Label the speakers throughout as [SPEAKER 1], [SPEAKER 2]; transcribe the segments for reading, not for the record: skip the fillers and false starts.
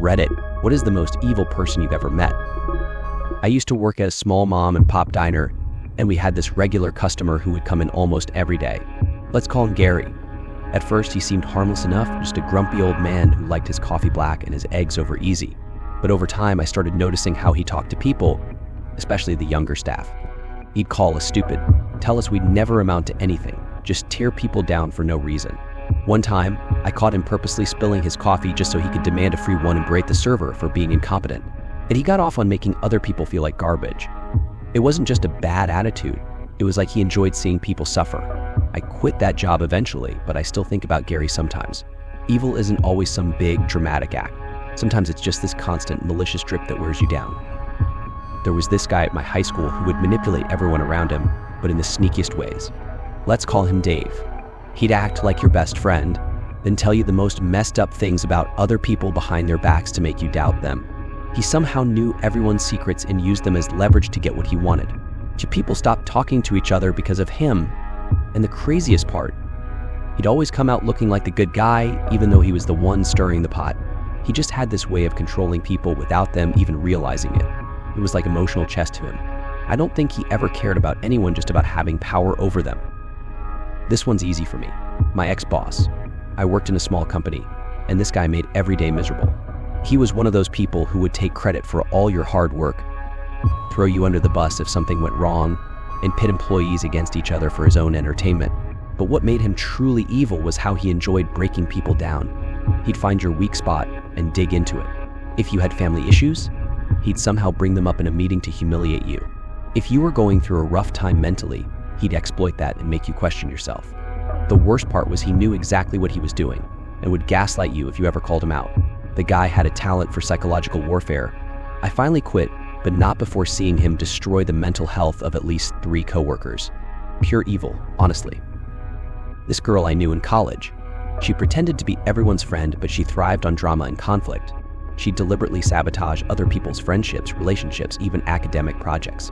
[SPEAKER 1] Reddit, what is the most evil person you've ever met? I used to work at a small mom and pop diner, and we had this regular customer who would come in almost every day. Let's call him Gary. At first, he seemed harmless enough, just a grumpy old man who liked his coffee black and his eggs over easy. But over time, I started noticing how he talked to people, especially the younger staff. He'd call us stupid, tell us we'd never amount to anything, just tear people down for no reason. One time, I caught him purposely spilling his coffee just so he could demand a free one and berate the server for being incompetent. And he got off on making other people feel like garbage. It wasn't just a bad attitude, it was like he enjoyed seeing people suffer. I quit that job eventually, but I still think about Gary sometimes. Evil isn't always some big, dramatic act. Sometimes it's just this constant, malicious drip that wears you down. There was this guy at my high school who would manipulate everyone around him, but in the sneakiest ways. Let's call him Dave. He'd act like your best friend, then tell you the most messed up things about other people behind their backs to make you doubt them. He somehow knew everyone's secrets and used them as leverage to get what he wanted. People stopped talking to each other because of him. And the craziest part, he'd always come out looking like the good guy, even though he was the one stirring the pot. He just had this way of controlling people without them even realizing it. It was like emotional chess to him. I don't think he ever cared about anyone, just about having power over them. This one's easy for me. My ex-boss. I worked in a small company, and this guy made every day miserable. He was one of those people who would take credit for all your hard work, throw you under the bus if something went wrong, and pit employees against each other for his own entertainment. But what made him truly evil was how he enjoyed breaking people down. He'd find your weak spot and dig into it. If you had family issues, he'd somehow bring them up in a meeting to humiliate you. If you were going through a rough time mentally, he'd exploit that and make you question yourself. The worst part was he knew exactly what he was doing and would gaslight you if you ever called him out. The guy had a talent for psychological warfare. I finally quit, but not before seeing him destroy the mental health of at least 3 coworkers. Pure evil, honestly. This girl I knew in college. She pretended to be everyone's friend, but she thrived on drama and conflict. She'd deliberately sabotage other people's friendships, relationships, even academic projects.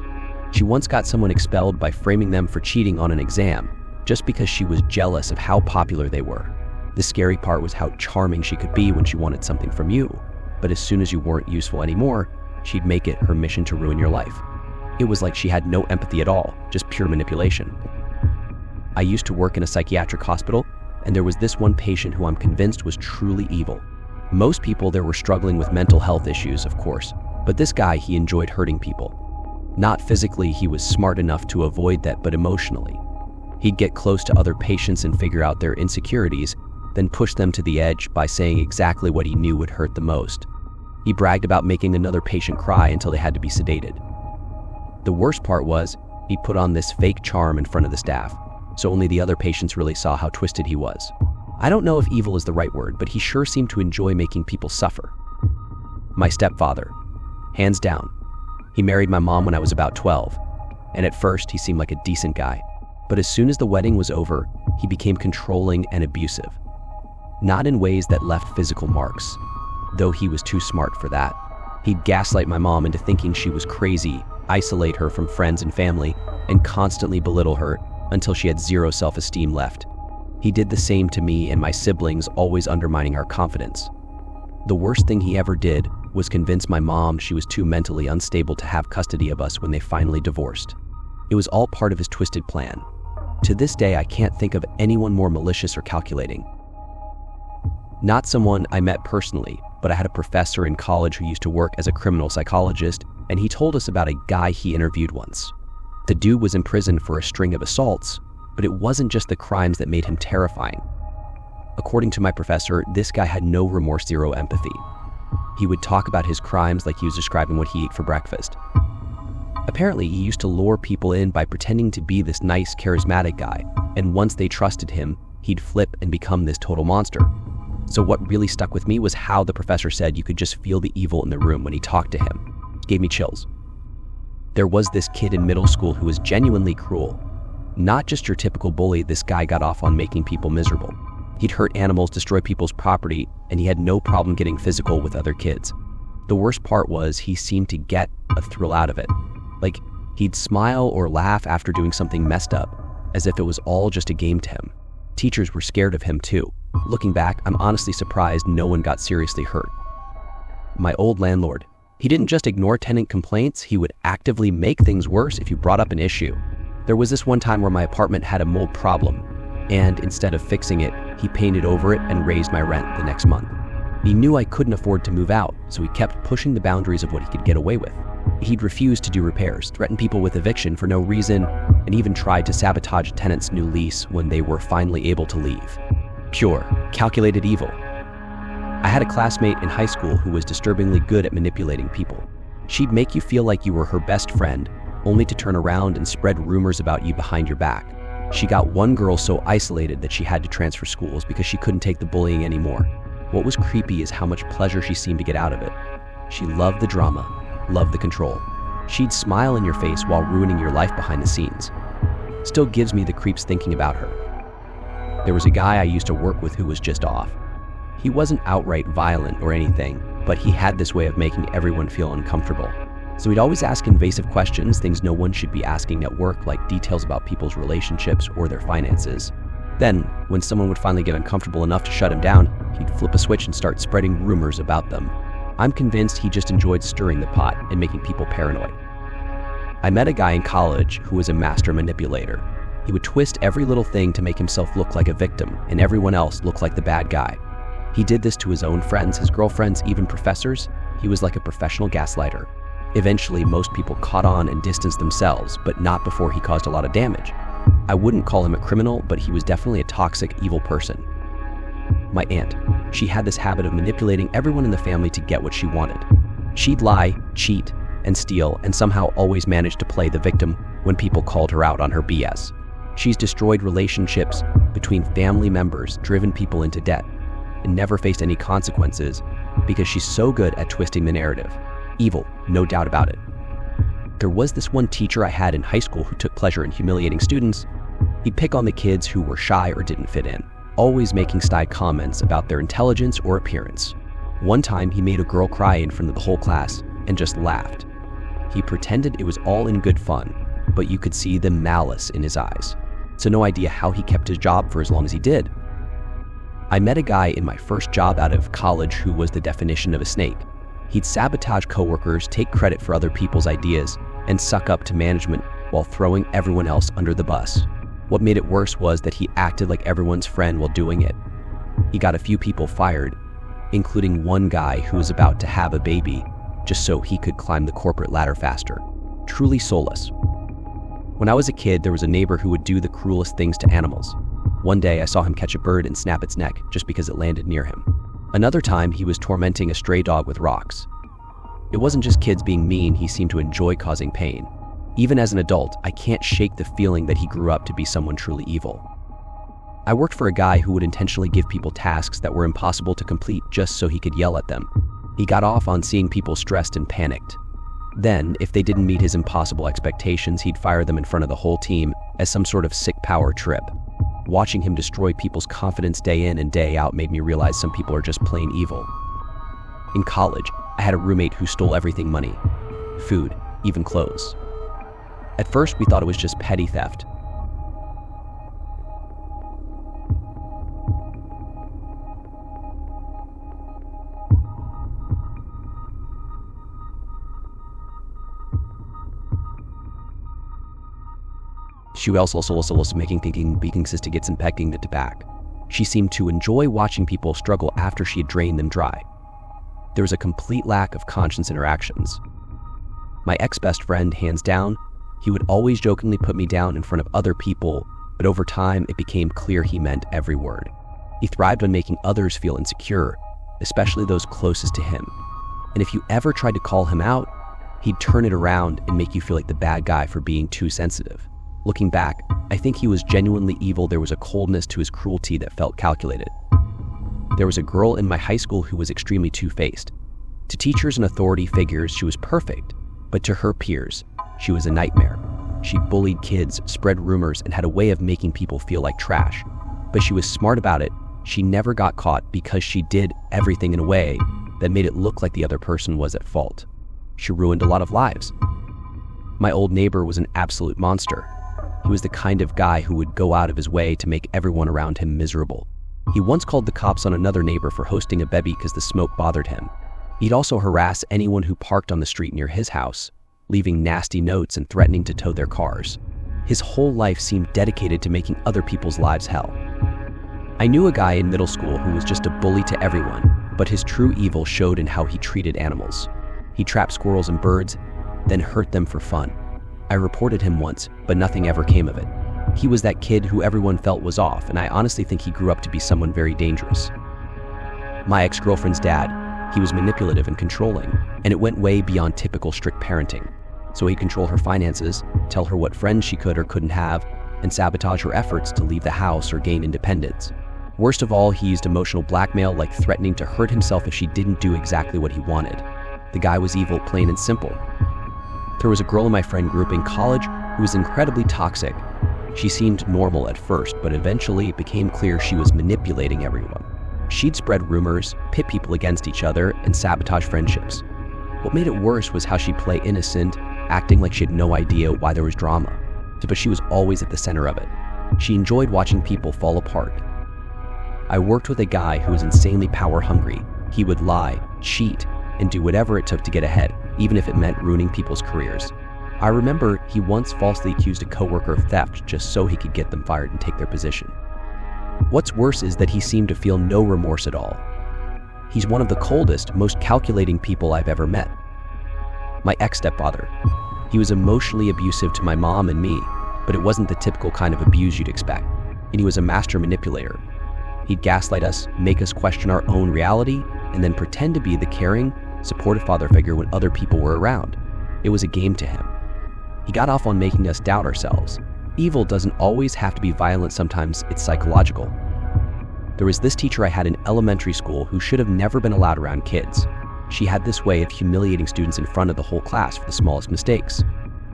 [SPEAKER 1] She once got someone expelled by framing them for cheating on an exam, just because she was jealous of how popular they were. The scary part was how charming she could be when she wanted something from you, but as soon as you weren't useful anymore, she'd make it her mission to ruin your life. It was like she had no empathy at all, just pure manipulation. I used to work in a psychiatric hospital, and there was this one patient who I'm convinced was truly evil. Most people there were struggling with mental health issues, of course, but this guy, he enjoyed hurting people. Not physically, he was smart enough to avoid that, but emotionally. He'd get close to other patients and figure out their insecurities, then push them to the edge by saying exactly what he knew would hurt the most. He bragged about making another patient cry until they had to be sedated. The worst part was, he put on this fake charm in front of the staff, so only the other patients really saw how twisted he was. I don't know if evil is the right word, but he sure seemed to enjoy making people suffer. My stepfather. Hands down. He married my mom when I was about 12, and at first he seemed like a decent guy. But as soon as the wedding was over, he became controlling and abusive. Not in ways that left physical marks, though he was too smart for that. He'd gaslight my mom into thinking she was crazy, isolate her from friends and family, and constantly belittle her until she had zero self-esteem left. He did the same to me and my siblings, always undermining our confidence. The worst thing he ever did was convince my mom she was too mentally unstable to have custody of us when they finally divorced. It was all part of his twisted plan. To this day, I can't think of anyone more malicious or calculating. Not someone I met personally, but I had a professor in college who used to work as a criminal psychologist, and he told us about a guy he interviewed once. The dude was in prison for a string of assaults, but it wasn't just the crimes that made him terrifying. According to my professor, this guy had no remorse, zero empathy. He would talk about his crimes like he was describing what he ate for breakfast. Apparently, he used to lure people in by pretending to be this nice, charismatic guy, and once they trusted him, he'd flip and become this total monster. So what really stuck with me was how the professor said you could just feel the evil in the room when he talked to him. It gave me chills. There was this kid in middle school who was genuinely cruel. Not just your typical bully, this guy got off on making people miserable. He'd hurt animals, destroy people's property, and he had no problem getting physical with other kids. The worst part was he seemed to get a thrill out of it. Like, he'd smile or laugh after doing something messed up, as if it was all just a game to him. Teachers were scared of him too. Looking back, I'm honestly surprised no one got seriously hurt. My old landlord. He didn't just ignore tenant complaints, he would actively make things worse if you brought up an issue. There was this one time where my apartment had a mold problem, and instead of fixing it, he painted over it and raised my rent the next month. He knew I couldn't afford to move out, so he kept pushing the boundaries of what he could get away with. He'd refuse to do repairs, threaten people with eviction for no reason, and even tried to sabotage a tenant's new lease when they were finally able to leave. Pure, calculated evil. I had a classmate in high school who was disturbingly good at manipulating people. She'd make you feel like you were her best friend, only to turn around and spread rumors about you behind your back. She got one girl so isolated that she had to transfer schools because she couldn't take the bullying anymore. What was creepy is how much pleasure she seemed to get out of it. She loved the drama, loved the control. She'd smile in your face while ruining your life behind the scenes. Still gives me the creeps thinking about her. There was a guy I used to work with who was just off. He wasn't outright violent or anything, but he had this way of making everyone feel uncomfortable. So he'd always ask invasive questions, things no one should be asking at work, like details about people's relationships or their finances. Then, when someone would finally get uncomfortable enough to shut him down, he'd flip a switch and start spreading rumors about them. I'm convinced he just enjoyed stirring the pot and making people paranoid. I met a guy in college who was a master manipulator. He would twist every little thing to make himself look like a victim and everyone else look like the bad guy. He did this to his own friends, his girlfriends, even professors. He was like a professional gaslighter. Eventually, most people caught on and distanced themselves, but not before he caused a lot of damage. I wouldn't call him a criminal, but he was definitely a toxic, evil person. My aunt. She had this habit of manipulating everyone in the family to get what she wanted. She'd lie, cheat, and steal, and somehow always managed to play the victim when people called her out on her BS. She's destroyed relationships between family members, driven people into debt, and never faced any consequences because she's so good at twisting the narrative. Evil, no doubt about it. There was this one teacher I had in high school who took pleasure in humiliating students. He'd pick on the kids who were shy or didn't fit in, always making snide comments about their intelligence or appearance. One time, he made a girl cry in front of the whole class and just laughed. He pretended it was all in good fun, but you could see the malice in his eyes. So no idea how he kept his job for as long as he did. I met a guy in my first job out of college who was the definition of a snake. He'd sabotage coworkers, take credit for other people's ideas, and suck up to management while throwing everyone else under the bus. What made it worse was that he acted like everyone's friend while doing it. He got a few people fired, including one guy who was about to have a baby, just so he could climb the corporate ladder faster. Truly soulless. When I was a kid, there was a neighbor who would do the cruelest things to animals. One day, I saw him catch a bird and snap its neck just because it landed near him. Another time, he was tormenting a stray dog with rocks. It wasn't just kids being mean, he seemed to enjoy causing pain. Even as an adult, I can't shake the feeling that he grew up to be someone truly evil. I worked for a guy who would intentionally give people tasks that were impossible to complete just so he could yell at them. He got off on seeing people stressed and panicked. Then, if they didn't meet his impossible expectations, he'd fire them in front of the whole team as some sort of sick power trip. Watching him destroy people's confidence day in and day out made me realize some people are just plain evil. In college, I had a roommate who stole everything: money, food, even clothes. At first, we thought it was just petty theft. She was also making thinking being gets and pecking it back. She seemed to enjoy watching people struggle after she had drained them dry. There was a complete lack of conscience in her actions. My ex-best friend, hands down, he would always jokingly put me down in front of other people, but over time it became clear he meant every word. He thrived on making others feel insecure, especially those closest to him. And if you ever tried to call him out, he'd turn it around and make you feel like the bad guy for being too sensitive. Looking back, I think he was genuinely evil. There was a coldness to his cruelty that felt calculated. There was a girl in my high school who was extremely two-faced. To teachers and authority figures, she was perfect, but to her peers, she was a nightmare. She bullied kids, spread rumors, and had a way of making people feel like trash. But she was smart about it. She never got caught because she did everything in a way that made it look like the other person was at fault. She ruined a lot of lives. My old neighbor was an absolute monster. He was the kind of guy who would go out of his way to make everyone around him miserable. He once called the cops on another neighbor for hosting a bevy because the smoke bothered him. He'd also harass anyone who parked on the street near his house, leaving nasty notes and threatening to tow their cars. His whole life seemed dedicated to making other people's lives hell. I knew a guy in middle school who was just a bully to everyone, but his true evil showed in how he treated animals. He trapped squirrels and birds, then hurt them for fun. I reported him once, but nothing ever came of it. He was that kid who everyone felt was off, and I honestly think he grew up to be someone very dangerous. My ex-girlfriend's dad, he was manipulative and controlling, and it went way beyond typical strict parenting. So he'd control her finances, tell her what friends she could or couldn't have, and sabotage her efforts to leave the house or gain independence. Worst of all, he used emotional blackmail, like threatening to hurt himself if she didn't do exactly what he wanted. The guy was evil, plain and simple. There was a girl in my friend group in college who was incredibly toxic. She seemed normal at first, but eventually it became clear she was manipulating everyone. She'd spread rumors, pit people against each other, and sabotage friendships. What made it worse was how she'd play innocent, acting like she had no idea why there was drama. But she was always at the center of it. She enjoyed watching people fall apart. I worked with a guy who was insanely power hungry. He would lie, cheat, and do whatever it took to get ahead, even if it meant ruining people's careers. I remember he once falsely accused a coworker of theft just so he could get them fired and take their position. What's worse is that he seemed to feel no remorse at all. He's one of the coldest, most calculating people I've ever met. My ex-stepfather. He was emotionally abusive to my mom and me, but it wasn't the typical kind of abuse you'd expect, and he was a master manipulator. He'd gaslight us, make us question our own reality, and then pretend to be the caring, supportive father figure when other people were around. It was a game to him. He got off on making us doubt ourselves. Evil doesn't always have to be violent, sometimes it's psychological. There was this teacher I had in elementary school who should have never been allowed around kids. She had this way of humiliating students in front of the whole class for the smallest mistakes.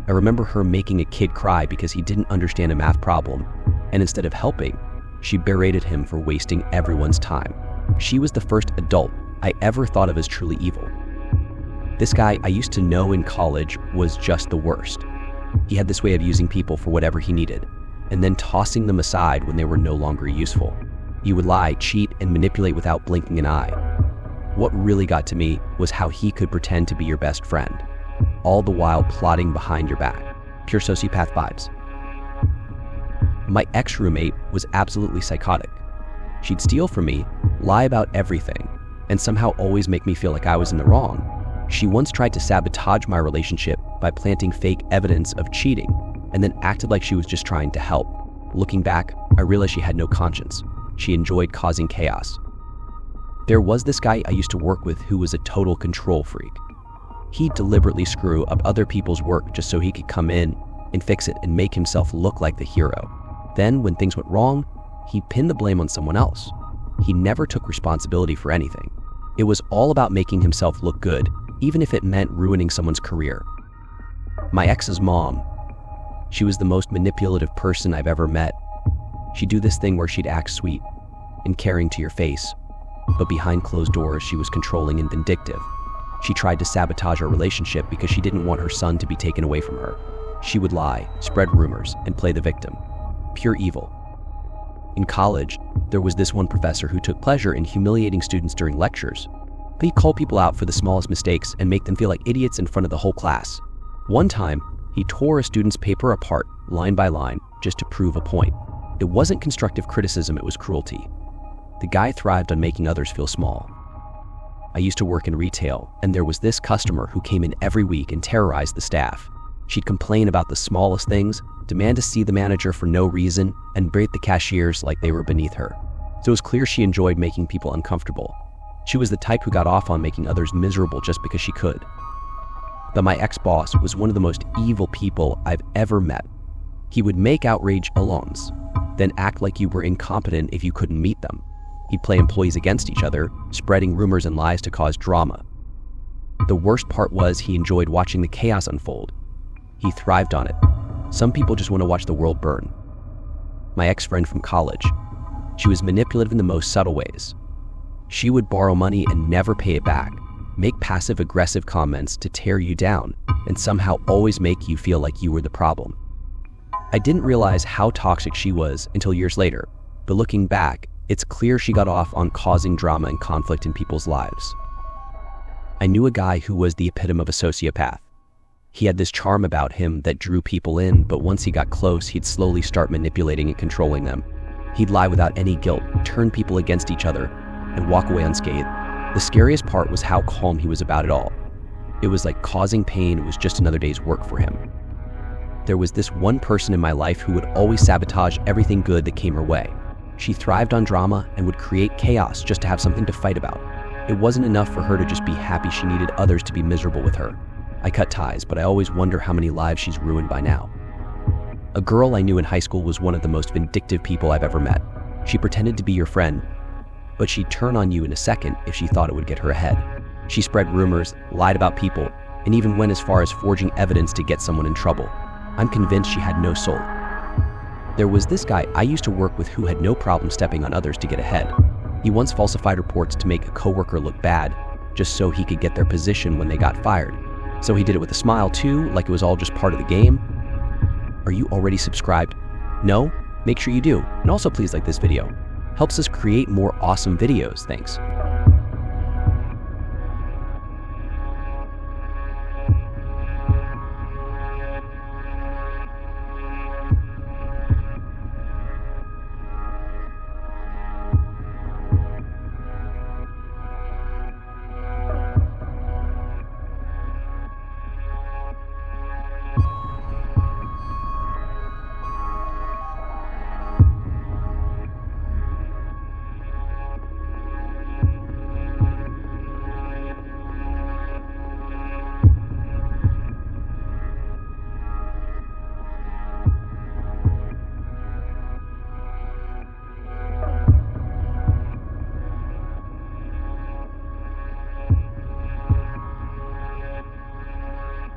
[SPEAKER 1] I remember her making a kid cry because he didn't understand a math problem, and instead of helping, she berated him for wasting everyone's time. She was the first adult I ever thought of as truly evil. This guy I used to know in college was just the worst. He had this way of using people for whatever he needed, and then tossing them aside when they were no longer useful. He would lie, cheat, and manipulate without blinking an eye. What really got to me was how he could pretend to be your best friend, all the while plotting behind your back. Pure sociopath vibes. My ex-roommate was absolutely psychotic. She'd steal from me, lie about everything, and somehow always make me feel like I was in the wrong. She once tried to sabotage my relationship by planting fake evidence of cheating, and then acted like she was just trying to help. Looking back, I realized she had no conscience. She enjoyed causing chaos. There was this guy I used to work with who was a total control freak. He'd deliberately screw up other people's work just so he could come in and fix it and make himself look like the hero. Then, when things went wrong, he pinned the blame on someone else. He never took responsibility for anything. It was all about making himself look good, even if it meant ruining someone's career. My ex's mom, she was the most manipulative person I've ever met. She'd do this thing where she'd act sweet and caring to your face, but behind closed doors, she was controlling and vindictive. She tried to sabotage our relationship because she didn't want her son to be taken away from her. She would lie, spread rumors, and play the victim. Pure evil. In college, there was this one professor who took pleasure in humiliating students during lectures. He'd call people out for the smallest mistakes and make them feel like idiots in front of the whole class. One time, he tore a student's paper apart, line by line, just to prove a point. It wasn't constructive criticism, it was cruelty. The guy thrived on making others feel small. I used to work in retail, and there was this customer who came in every week and terrorized the staff. She'd complain about the smallest things, demand to see the manager for no reason, and berate the cashiers like they were beneath her. So it was clear she enjoyed making people uncomfortable. She was the type who got off on making others miserable just because she could. But my ex-boss was one of the most evil people I've ever met. He would make outrage alums, then act like you were incompetent if you couldn't meet them. He'd play employees against each other, spreading rumors and lies to cause drama. The worst part was he enjoyed watching the chaos unfold. He thrived on it. Some people just want to watch the world burn. My ex-friend from college, she was manipulative in the most subtle ways. She would borrow money and never pay it back, make passive-aggressive comments to tear you down, and somehow always make you feel like you were the problem. I didn't realize how toxic she was until years later, but looking back, it's clear she got off on causing drama and conflict in people's lives. I knew a guy who was the epitome of a sociopath. He had this charm about him that drew people in, but once he got close, he'd slowly start manipulating and controlling them. He'd lie without any guilt, turn people against each other, and walk away unscathed. The scariest part was how calm he was about it all. It was like causing pain was just another day's work for him. There was this one person in my life who would always sabotage everything good that came her way. She thrived on drama and would create chaos just to have something to fight about. It wasn't enough for her to just be happy, she needed others to be miserable with her. I cut ties, but I always wonder how many lives she's ruined by now. A girl I knew in high school was one of the most vindictive people I've ever met. She pretended to be your friend, but she'd turn on you in a second if she thought it would get her ahead. She spread rumors, lied about people, and even went as far as forging evidence to get someone in trouble. I'm convinced she had no soul. There was this guy I used to work with who had no problem stepping on others to get ahead. He once falsified reports to make a coworker look bad, just so he could get their position when they got fired. So he did it with a smile too, like it was all just part of the game. Are you already subscribed? No? Make sure you do. And also please like this video. Helps us create more awesome videos. Thanks.